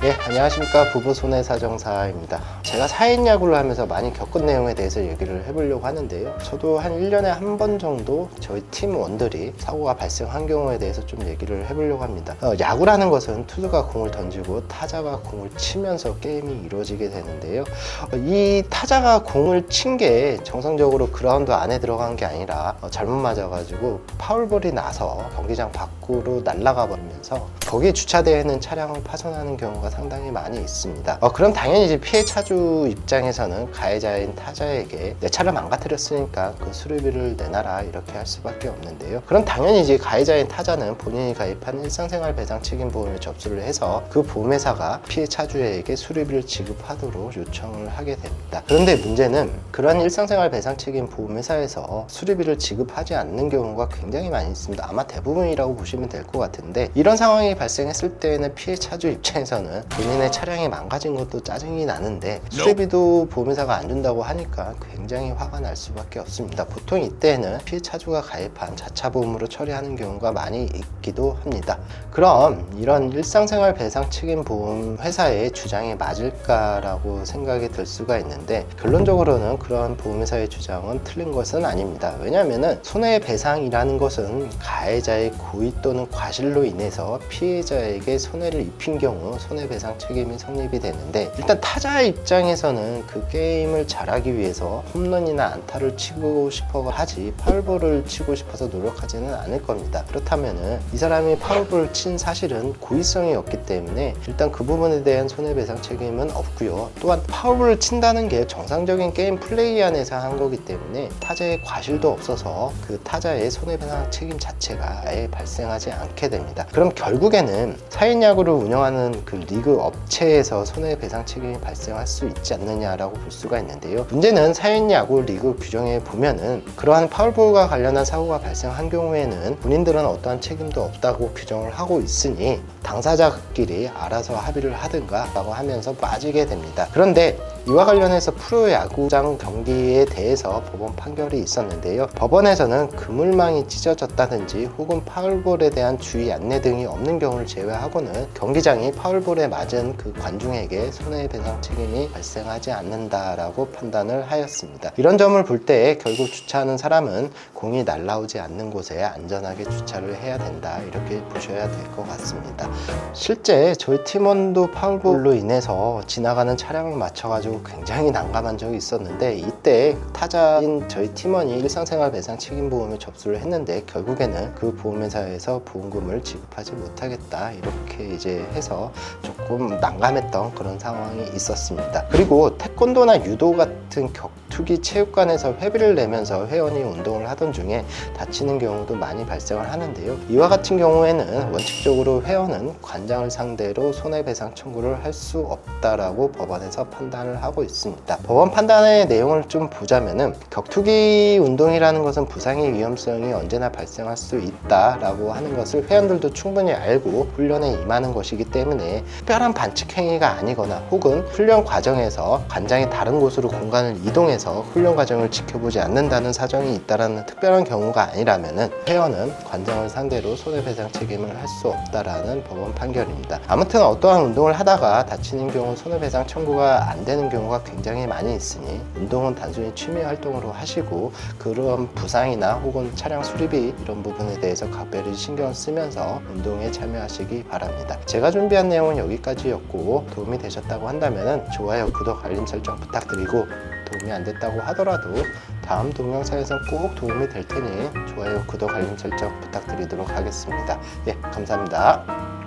네, 안녕하십니까. 부부손해사정사입니다. 제가 4인 야구를 하면서 많이 겪은 내용에 대해서 얘기를 해보려고 하는데요. 저도 한 1년에 한 번 정도 저희 팀원들이 사고가 발생한 경우에 대해서 좀 얘기를 해보려고 합니다. 야구라는 것은 투수가 공을 던지고 타자가 공을 치면서 게임이 이루어지게 되는데요. 이 타자가 공을 친 게 정상적으로 그라운드 안에 들어간 게 아니라 잘못 맞아가지고 파울볼이 나서 경기장 밖으로 날아가 버리면서 거기에 주차되어 있는 차량을 파손하는 경우가 상당히 많이 있습니다. 그럼 당연히 이제 피해 차주 입장에서는 가해자인 타자에게 내 차를 망가뜨렸으니까 그 수리비를 내놔라 이렇게 할 수밖에 없는데요. 그럼 당연히 이제 가해자인 타자는 본인이 가입한 일상생활 배상 책임 보험에 접수를 해서 그 보험회사가 피해 차주에게 수리비를 지급하도록 요청을 하게 됩니다. 그런데 문제는 그런 일상생활 배상 책임 보험회사에서 수리비를 지급하지 않는 경우가 굉장히 많이 있습니다. 아마 대부분이라고 보시면 될 것 같은데, 이런 상황이 발생했을 때는 피해 차주 입장에서는 본인의 차량이 망가진 것도 짜증이 나는데 수리비도 보험회사가 안 준다고 하니까 굉장히 화가 날 수밖에 없습니다. 보통 이때는 피해 차주가 가입한 자차 보험으로 처리하는 경우가 많이 있기도 합니다. 그럼 이런 일상생활 배상 책임 보험 회사의 주장이 맞을까라고 생각이 들 수가 있는데, 결론적으로는 그런 보험회사의 주장은 틀린 것은 아닙니다. 왜냐하면 손해배상이라는 것은 가해자의 고의 또는 과실로 인해서 피해자에게 손해를 입힌 경우 손해배상 책임이 성립이 되는데, 일단 타자 입장에서는 그 게임을 잘하기 위해서 홈런이나 안타를 치고 싶어 하지 파울볼을 치고 싶어서 노력하지는 않을 겁니다. 그렇다면은 이 사람이 파울볼을 친 사실은 고의성이 없기 때문에 일단 그 부분에 대한 손해배상 책임은 없고요. 또한 파울볼을 친다는 게 정상적인 게임 플레이 안에서 한 거기 때문에 타자의 과실도 없어서 그 타자의 손해배상 책임 자체가 아예 발생하지 않게 됩니다. 그럼 결국에는 4인 야구를 운영하는 그 리그 업체에서 손해배상 책임이 발생할 수 있지 않느냐라고 볼 수가 있는데요. 문제는 4인 야구 리그 규정에 보면은 그러한 파울볼과 관련한 사고가 발생한 경우에는 본인들은 어떠한 책임도 없다고 규정을 하고 있으니 당사자끼리 알아서 합의를 하든가 라고 하면서 빠지게 됩니다. 그런데 이와 관련해서 프로야구장 경기에 대해서 법원 판결이 있었는데요. 법원에서는 그물망이 찢어졌다든지 혹은 파울볼에 대한 주의 안내 등이 없는 경우를 제외하고는 경기장이 파울볼에 맞은 그 관중에게 손해배상 책임이 발생하지 않는다라고 판단을 하였습니다. 이런 점을 볼 때 결국 주차하는 사람은 공이 날아오지 않는 곳에 안전하게 주차를 해야 된다, 이렇게 보셔야 될 것 같습니다. 실제 저희 팀원도 파울볼로 인해서 지나가는 차량을 맞춰가지고 굉장히 난감한 적이 있었는데, 이때 타자인 저희 팀원이 일상생활 배상 책임보험에 접수를 했는데 결국에는 그 보험회사에서 보험금을 지급하지 못하겠다 이렇게 이제 해서 조금 난감했던 그런 상황이 있었습니다. 그리고 태권도나 유도 같은 격투기 체육관에서 회비를 내면서 회원이 운동을 하던 중에 다치는 경우도 많이 발생을 하는데요. 이와 같은 경우에는 원칙적으로 회원은 관장을 상대로 손해배상 청구를 할 수 없다라고 법원에서 판단을 하고 있습니다. 법원 판단의 내용을 좀 보자면은, 격투기 운동이라는 것은 부상의 위험성이 언제나 발생할 수 있다라고 하는 것을 회원들도 충분히 알고 훈련에 임하는 것이기 때문에 특별한 반칙 행위가 아니거나 혹은 훈련 과정에서 관장이 다른 곳으로 공간을 이동해서 훈련 과정을 지켜보지 않는다는 사정이 있다라는 특별한 경우가 아니라면은 회원은 관장을 상대로 손해배상 책임을 할 수 없다라는 법원 판결입니다. 아무튼 어떠한 운동을 하다가 다치는 경우 손해배상 청구가 안 되는 경우가 굉장히 많이 있으니 운동은 단순히 취미 활동으로 하시고 그런 부상이나 혹은 차량 수리비 이런 부분에 대해서 각별히 신경 쓰면서 운동에 참여하시기 바랍니다. 제가 준비한 내용은 여기까지였고, 도움이 되셨다고 한다면 좋아요, 구독, 알림 설정 부탁드리고, 도움이 안 됐다고 하더라도 다음 동영상에서 꼭 도움이 될 테니 좋아요, 구독, 알림 설정 부탁드리도록 하겠습니다. 예, 감사합니다.